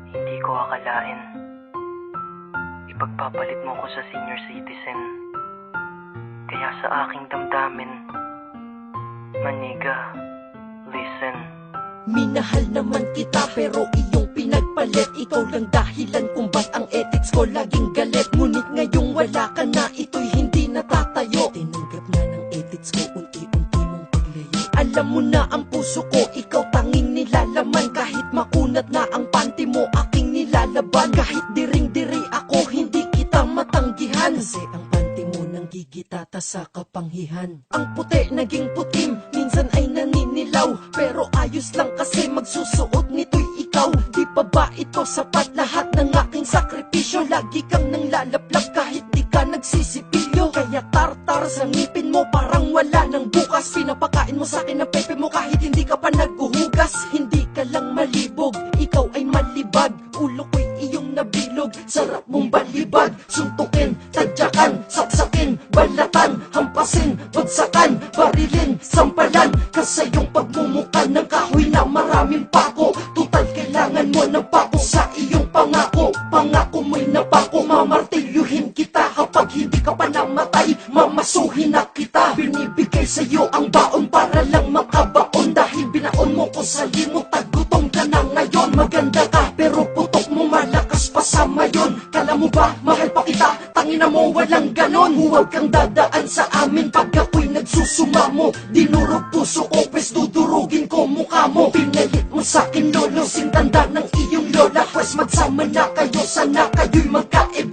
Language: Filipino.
Hindi ko akalain ipagpapalit mo ko sa senior citizen. Kaya sa aking damdamin, maniga, listen. Minahal naman kita pero iyong pinagpalit. Ikaw lang dahilan kung ba't ang ethics ko laging galit. Ngunit ngayong wala ka na, ito'y hindi natatayo. Tinanggap na ng ethics ko unti-unti mong paglayo. Alam mo na ang puso ko, ikaw tanging nilalaman. Kahit makunat na ang panty mo, aking nilalaban. Kahit diring-diri ako, hindi kita matanggihan. Kasi ang panty mo nang gigitata sa kapanghihan. Ang puti naging putim, minsan ay naninilaw. Pero ayos lang kasi magsusuot nito'y ikaw. Di pa ba ito sapat lahat ng aking sakripisyo? Lagi kang nang lalaplap kahit di ka nagsisipilyo. Kaya tartar sa ngipin mo parang wala nang bukas. Pinapakain mo sa akin ang pepe mo kahit hindi ka pa naghuhugas. Hindi ka lang malibog, ikaw ay malibag. Ulo ko'y iyong nabilog, sarap mong balibag. Suntukin, tadyakan, saksakin, balatan, hampasin, bagsakan, barilin, sampalan. Kasi yung pagmumuka ng kahoy na maraming pako. Tutal kailangan mo ng pako sa iyong pangako. Pangako mo'y napako, mamartilyuhin kita. Kapag hindi ka pa namatay, mamasuhin na kita. Binibigay sa'yo ang baon para lang makabaon. Dahil binaon mo ko sa limot, tagutom ka na ngayon. Maganda ka pero putok mo malakas pa sa mayon. Kala mo ba mahal pa kita? Tangina mo walang ganon. Huwag kang dadaan sa amin pag ako'y nagsusumamo. Dinurog puso ko, pwes dudurugin ko mukha mo. Pinalit mo sa'kin lolo, sintanda ng iyong lola. Pwes magsama na kayo, sana kayo'y magkaiba.